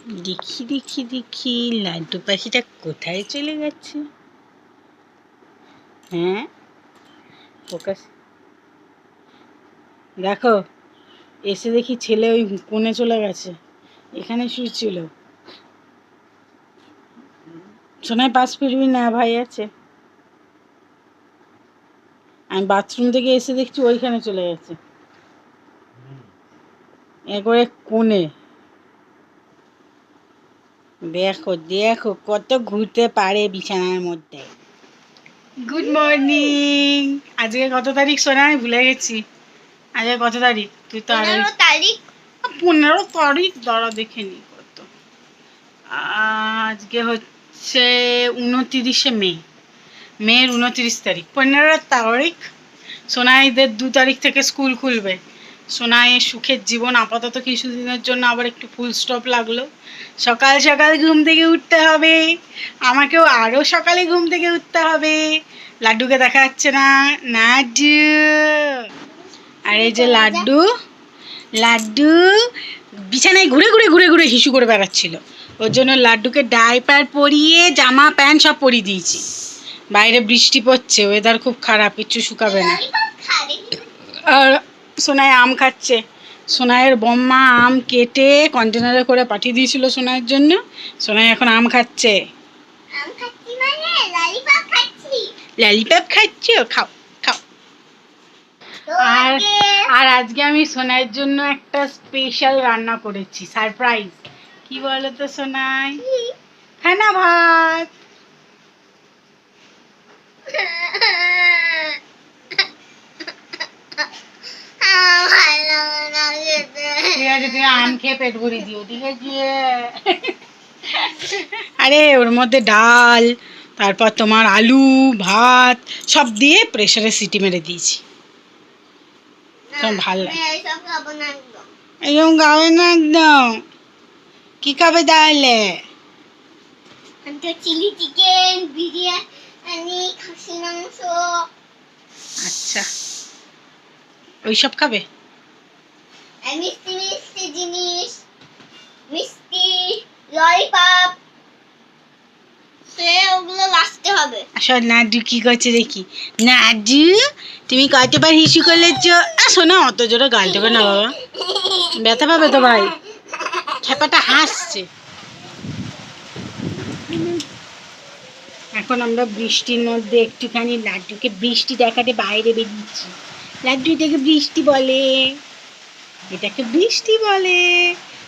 দেখি দেখি দেখি লাড্ডু পাখিটা কোথায় চলে গেছে। হ্যাঁ, ফোকাস দেখো, এসে দেখি ছেলে ওই কোণে চলে গেছে, এখানে শুয়েছিল। সোনায় পাশ ফিরবি না, ভাই আছে। আমি বাথরুম থেকে এসে দেখছি ওইখানে চলে গেছে, একবারে কোণে। দেখো দেখো কত ঘুরতে পারে বিছানার মধ্যে। Good morning. আজকে কত তারিখ সোনা, আমি ভুলে গেছি। আজকে কত তারিখ? তুই তো 15 তারিখ। 15 তারিখ, দাঁড়া দেখে নি কত। আজকে হচ্ছে 29শে মে, মের 29 তারিখ। 15 তারিখ। সোনাইদের 2 তারিখ থেকে স্কুল খুলবে। সোনাইয়ের সুখের জীবন আপাতত কিছুদিনের জন্য আবার একটু ফুল স্টপ লাগলো। সকাল সকাল ঘুম থেকে উঠতে হবে, আমাকেও আরও সকালে ঘুম থেকে উঠতে হবে। লাড্ডুকে দেখা যাচ্ছে না, লাড্ডু। আর এই যে লাড্ডু, লাড্ডু বিছানায় ঘুরে ঘুরে ঘুরে ঘুরে হিসু করে বেড়াচ্ছিল। ওর জন্য লাড্ডুকে ডাইপার পরিয়ে জামা প্যান্ট সব পরিয়ে দিয়েছি। বাইরে বৃষ্টি পড়ছে, ওয়েদার খুব খারাপ, কিচ্ছু শুকাবে না। আর সোনাই আম খাচ্ছে। সোনাইয়ের বম্মা আম কেটে কন্টেনারে করে পাঠিয়ে দিয়েছিল সোনাইয়ের জন্য। সোনাই এখন আম খাচ্ছে। ললিপপ খাচ্ছ? খাও খাও। আর আর আজকে আমি সোনাইয়ের জন্য একটা স্পেশাল রান্না করেছি, সারপ্রাইজ। কি বলো তো সোনাই? হ্যাঁ না, ভাত। ঠিক আছে, তুমি আম খেয়ে পেট ভরে দিও, ঠিক আছে? আরে ওর মধ্যে ডাল, তারপর তোমার আলু, ভাত সব দিয়ে প্রেসারে সিটি মেরে দিয়েছি। তোমার ভালো লাগে? একদম খাবে না একদম। কি খাবে তাহলে? চিলি চিকেন, বিরিয়ানি, খাসি মাংস। আচ্ছা, ওইসব খাবে? মিষ্টি মিষ্টি জিনিস, মিষ্টি, ললিপপ, ওগুলো লাস্টে হবে। আসলে নাড্ডু কি করছে দেখি। নাড্ডু, তুমি কতবার হিসু করলেছ? শোনা, অত জোরে গাল দেবে না বাবা, ব্যথা পাবে তো ভাই। খেপাটা হাসছে। এখন আমরা বৃষ্টির মধ্যে একটুখানি লাড্ডুকে বৃষ্টি দেখাতে বাইরে বেরিয়েছি। লাড্ডু এটাকে বৃষ্টি বলে, এটাকে বৃষ্টি বলে।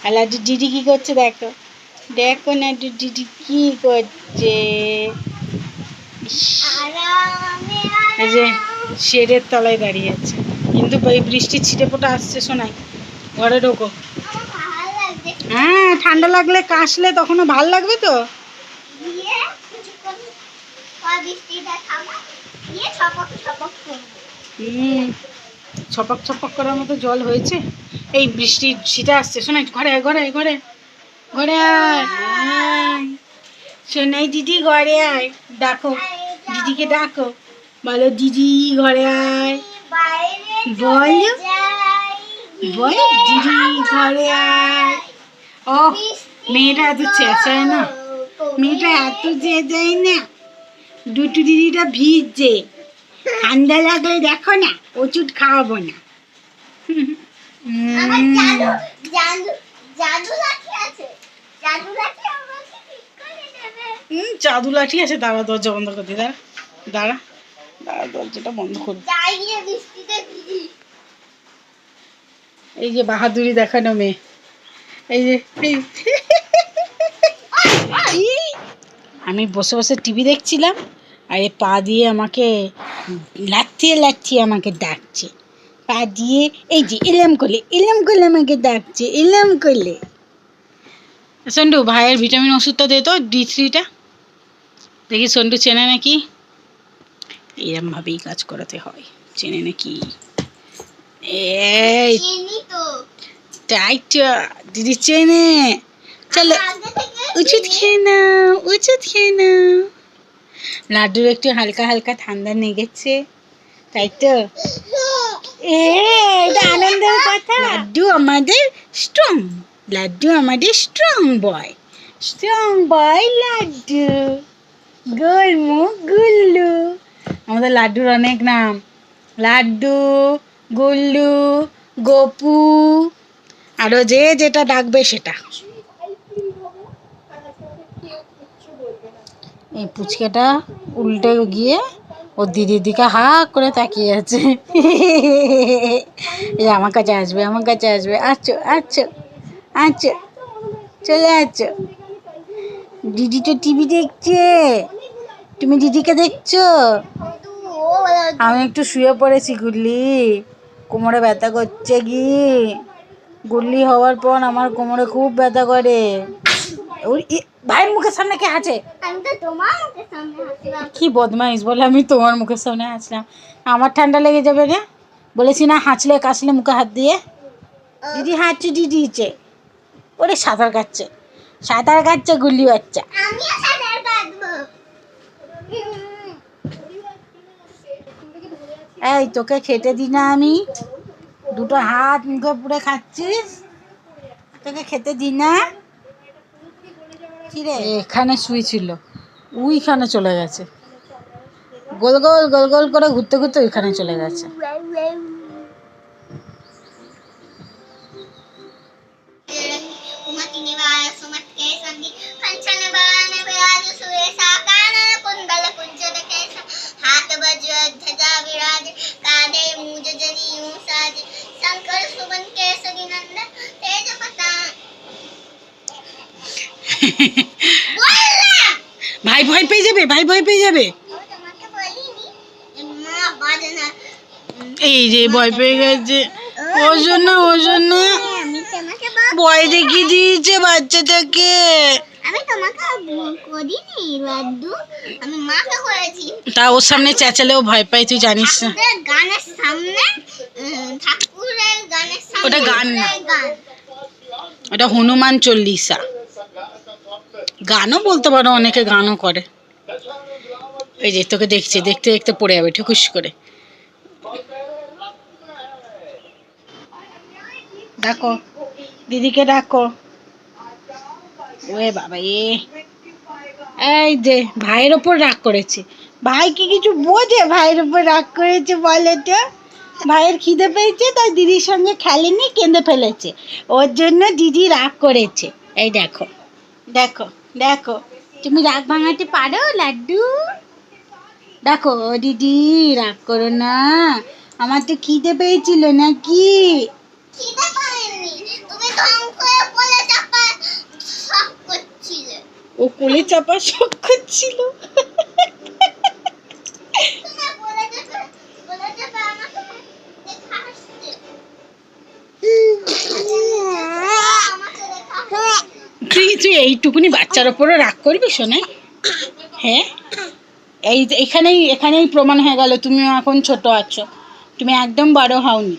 আর লাড্ডু দিদি কি করছে দেখো, দেখো লাড্ডু দিদি কি করছে। এই যে শেডের তলায় দাঁড়িয়ে আছে, কিন্তু এই বৃষ্টির ছিটে ফোটা আসছে। শোনাই, ঘরে ঢোকো। হ্যাঁ, ঠান্ডা লাগলে কাশলে তখনও ভাল লাগবে তো। ছপক ছপক করার মতো জল হয়েছে। এই বৃষ্টির ছিটা আসছে। শোনাই, ঘরে ঘরে ঘরে ঘরে আয়। শোনাই দিদি ঘরে আয়, ডাকো দিদিকে, ডাকো, বলো দিদি ঘরে আয়, বলো বলো দিদি ঘরে আয়। ও মেয়েটা এত চেঁচায় না, মেয়েটা এত চেঁচায় না। দুটো দিদিটা ভিজছে, ঠান্ডা লাগলে দেখো না ওষুধ খাওয়াবো না। জাদু লাঠি আছে, দাঁড়া দরজা বন্ধ করে দি, দাঁড়া দাঁড়া দাঁড়া, দরজাটা বন্ধ কর। এই যে বাহাদুরি দেখানো মেয়ে, এই যে আমি বসে বসে টিভি দেখছিলাম, আর এ পা দিয়ে আমাকে লাথিয়ে লাথিয়ে আমাকে ডাকছে। পা দিয়ে এই যে এলাম করলে আমাকে ডাকছে, এলাম করলে। সন্টু, ভাইয়ের ভিটামিন ওষুধটা দে তো, D3টা। দেখি সন্টু চেনে নাকি। এরমভাবেই কাজ করাতে হয়, চেনে নাকি। এই তাই তো, দিদি চেনে। চলো ওষুধ খেয়ে নাও, ওষুধ খেয়ে নাও। লাড্ডুর একটু হালকা হালকা ঠান্ডা লেগেছে, তাই তো। এটা আনন্দের কথা। লাড্ডু আমাদের স্ট্রং, লাড্ডু আমাদের স্ট্রং বয় লাড্ডু, গোলমু গুল্লু। আমাদের লাড্ডুর অনেক নাম, লাড্ডু, গুল্লু, গোপু, আরো যে যেটা ডাকবে সেটা। এই পুচকেটা উল্টে গিয়ে ওর দিদির দিকে হা করে তাকিয়ে আছে। এই আমার কাছে আসবে, আমার কাছে আসবে, আচ্ছো আচ্ছো আচ্ছো, চলে আছো। দিদি তো টিভি দেখছে, তুমি দিদিকে দেখছো? আমি একটু শুয়ে পড়েছি গুল্লি, কোমরে ব্যথা করছে কি। গুল্লি হওয়ার পর আমার কোমরে খুব ব্যথা করে। ভাইয়ের মুখের সামনে কে আছে? আমি তো তোমার মুখের সামনে হাসলাম। কি বদমাইশ বলে, আমি তোমার মুখের সামনে হাসলাম? আমার ঠান্ডা লেগে যাবে রে, বলেছি না হাঁচলে কাশলে মুখে হাত দিয়ে। দিদি হাঁটছে, দিদি ইচ্ছে ওরে সাঁতার কাটছে গুল্লি বাচ্চা। আমিও সাঁতার কাটবো। এই তোকে খেতে দি না আমি, দুটো হাত মুখে পুড়ে খাচ্ছিস, তোকে খেতে দি না। কি রে, এখানে শুয়েছিল, ওইখানে চলে গেছে, গোল গোল গোল গোল করে ঘুরতে ঘুরতে ওইখানে চলে গেছে। ভাই ভয় পেয়ে যাবে, ভাই ভয় পেয়ে যাবে। এই যে ভয় পেয়ে গেছে, ওর জন্য ভয় দেখিয়ে দিয়েছে বাচ্চাটাকে। আমি তোমাকে করিনি লাড্ডু, আমি মাকে করেছি। তা ওর সামনে চেঁচালেও ভয় পাই, তুই জানিস না? গানের সামনে, ঠাকুরের গানের সামনে। ওটা গান না, গান। ওটা হনুমান চল্লিশা। গানও বলতে পারো, অনেকে গানও করে। এই যে তোকে দেখছে, দেখতে দেখতে পড়ে যাবে ঠুকুস করে। ডাকো দিদিকে, ডাকো। ওরে বাবা, এই যে ভাইয়ের ওপর রাগ করেছে। ভাই কি কিছু বোঝে ভাইয়ের ওপর রাগ করেছে বলে তো? ভাইয়ের খিদে পেয়েছে, তাই দিদির সঙ্গে খেলেনি, কেঁদে ফেলেছে, ওর জন্য দিদি রাগ করেছে। এই দেখো দেখো দেখো, তুমি রাগ ভাঙাতে পারো লাড্ডু? দেখো দিদি, রাগ করো না, আমার তো খিদে পেয়েছিল নাকি। খিদে পাইনি, তুমি ঢং করে কোলে চাপা শখ করছিলে। ও কোলে চাপা শখ করছিল। তুমি কোলে চাপা আমাকে দেখা হাসছে। আমাকে দেখা হাসছে। তুই এইটুকুনি বাচ্চার ওপরও রাগ করবি শোনে? হ্যাঁ, এখানেই প্রমাণ হয়ে গেল তুমিও এখন ছোট আছো, তুমি একদম বড় হওনি।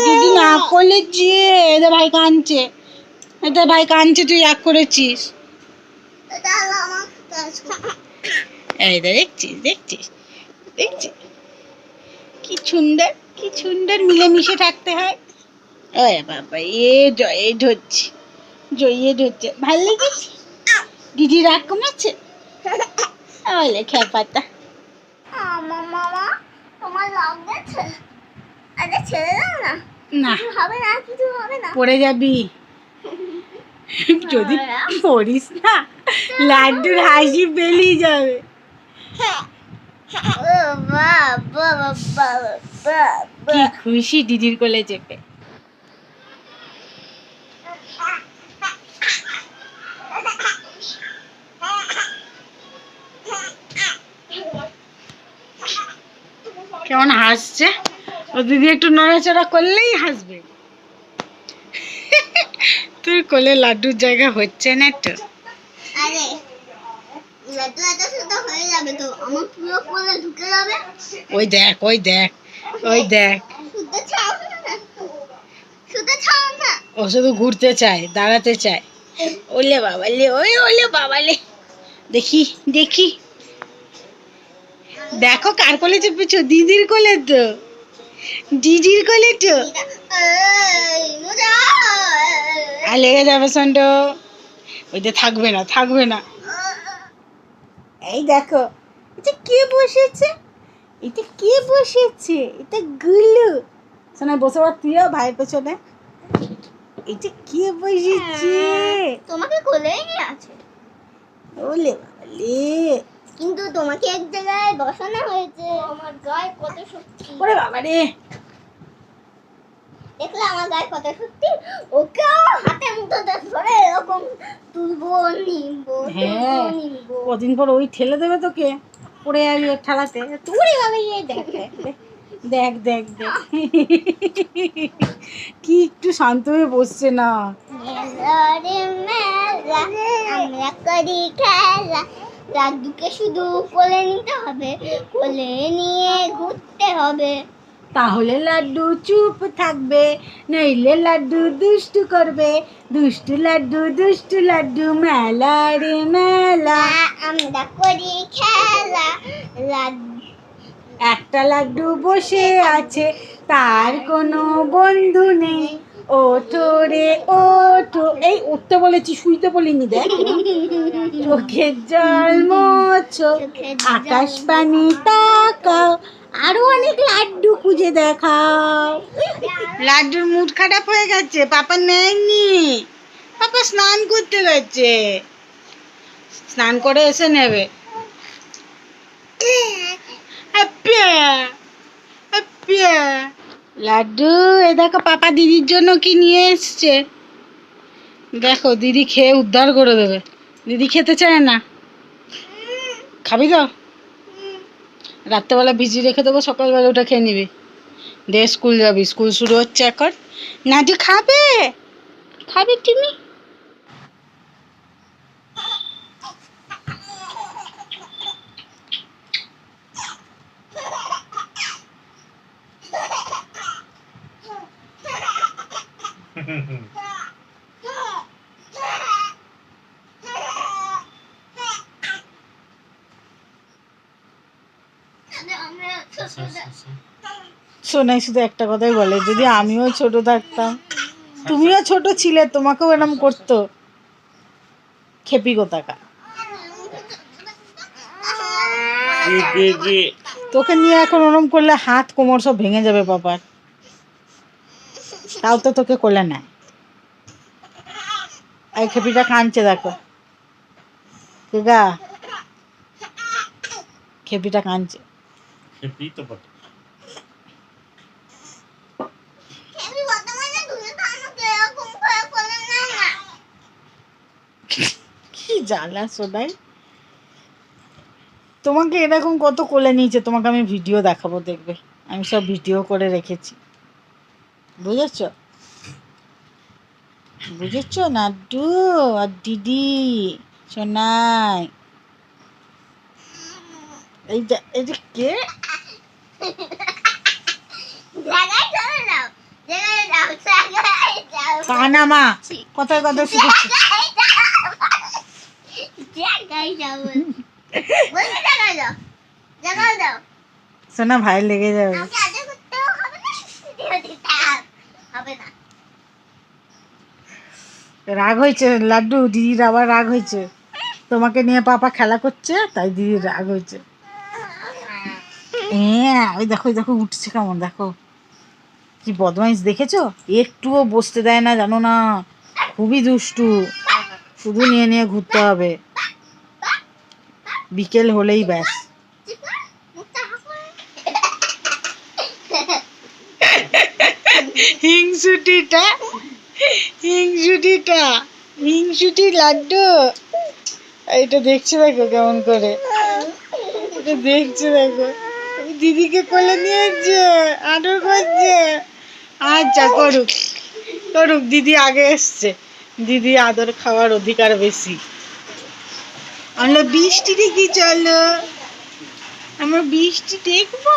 দিদি না করলে যে এদের ভাই কাঁদছে, তুই রাগ করেছিস। এই দেখছিস কি সুন্দর মিলেমিশে থাকতে হয়। ওরে বাবা, জয়ে ধরছে, ভাল লেগেছে। দিদি রাগ কমেছে বলে খেপাতা। মামা, তোমার রাগ গেছে? আরে ছেড়ে দাও না। না, কিছু হবে না। পড়ে যাবি, যদি পড়িস না লাড্ডুর হাসি বেরিয়ে যাবে। কি খুশি দিদির কোলে চেপে। কেমন হাসছে, ও দিদি একটু নড়াচড়া করলেই হাসবে। তোর কোলে লাড্ডুর জায়গা হচ্ছে না তো? আরে লাড্ডু এত ছোট হয়ে যাবে তো, আমার পুরো কোলে ঢুকে যাবে। ওই দেখ শুধু ছাও না। ও শুধু ঘুরতে চায়, দাঁড়াতে চায়। ওলে বাবালে, দেখি দেখো কার কোলে চেপেছো? দিদির কোলে তো। দিদির কোলে তো এই মজা আর লেগে যাবে সন্ড ওইটা থাকবে না থাকবে না এই দেখো এটা কে বসেছে এটা কে বসেছে এটা গুলু শোনা বসে পড় তুইও ভাইয়ের পেছনে এটা কে বসেছে তোমাকে কোলেই নিয়ে আছে ওলে বাবালে কিন্তু তোমাকে এক জায়গায় বসানো হয়েছে আমার গায়ে কত শক্তি ওরে বাবা রে দেখলে আমার গায়ে কত শক্তি ওকে হাতে মুঠোতে ধরে এরকম তুলবো নিবো হ্যাঁ। নিবো কদিন পর ওই ঠেলে দেবে তোকে পড়ে যাবি ওর ঠেলাতে তুই ভাবে দেখ দেখ দেখ দেখ দেখ কি একটু শান্ত হয়ে বসছে না মেলারে মেলা আমরা করি খেলা দাদুকে শুধু কোলে নিতে হবে কোলে নিয়ে ঘুরতে হবে তাহলে লাড্ডু চুপ থাকবে নইলে লাড্ডু দুষ্টু করবে দুষ্টু লাড্ডু মেলা রে মেলা আমরা করি খেলা একটা লাড্ডু বসে আছে তার কোনো বন্ধু নেই ওঠো রে ওঠো এই উঠতে বলেছি শুইতে বলিনি দেখ চোখের জল মোছো আকাশ পানি তাকাও আরো অনেক লাড্ডু খুঁজে দেখাও লাড্ডুর মুড খারাপ হয়ে গেছে পাপা নেয়নি পাপা স্নান করতে গেছে স্নান করে এসে নেবে লাড্ডু এ দেখো পাপা দিদির জন্য কি নিয়ে এসছে দেখো দিদি খেয়ে উদ্ধার করে দেবে দিদি খেতে চায় না খাবি তো রাত্রেবেলা ভিজিয়ে রেখে দেবো সকালবেলা ওটা খেয়ে নিবি দে স্কুল যাবি স্কুল শুরু হচ্ছে এখন নাডু খাবে খাবে তুমি সোনাই শুধু একটা কথাই বলে যদি আমিও ছোট থাকতাম তুমিও ছোট ছিলে তোমাকেও এরম করতো খেপি কোথাকা তোকে নিয়ে এখন ওরম করলে হাত কোমর সব ভেঙে যাবে বাবার তাও তো তোকে কোলে নেয় এই খেপিটা কাঁদছে দেখো কেগা খেপিটা কাঁদছে খেপি তো বটে আমি বর্তমানে তুমি তো আমাকে এরকম করে কোলে নাও না কি জ্বালা শোনাই তোমাকে এরকম কত কোলে নিয়েছে তোমাকে আমি ভিডিও দেখাবো দেখবে আমি সব ভিডিও করে রেখেছি বুঝেছ বুঝেছ নাড্ডু আর দিদি সোনাই এই যে কে জায়গায় চলে যাও জায়গায় যাও কানা মা কোথায় কোথায় শিখেছি জায়গায় যাও বলছি জায়গায় যাও সোনা ভাই লেগে যাবে আমাকে আদর করতে হবে না ভিডিও দিতে হবে না রাগ হয়েছে লাড্ডু দিদির আবার রাগ হয়েছে তোমাকে নিয়ে পাপা খেলা করছে তাই দিদির রাগ হয়েছে হ্যাঁ ওই দেখো উঠছে কেমন দেখো কি বদমাইশ দেখেছো একটুও বসতে দেয় না জানো না খুবই দুষ্টু শুধু নিয়ে নিয়ে ঘুরতে হবে বিকেল হলেই ব্যাস হিংসুটি লাড্ডু এটা দেখছে দেখো কেমন করে এটা দেখছে দেখো দিদিকে কোলে নিয়েছে আদর করছে আচ্ছা করুক দিদি আগে এসছে দিদি আদর খাওয়ার অধিকার বেশি আমরা বৃষ্টি দেখি চলো আমরা বৃষ্টি দেখবো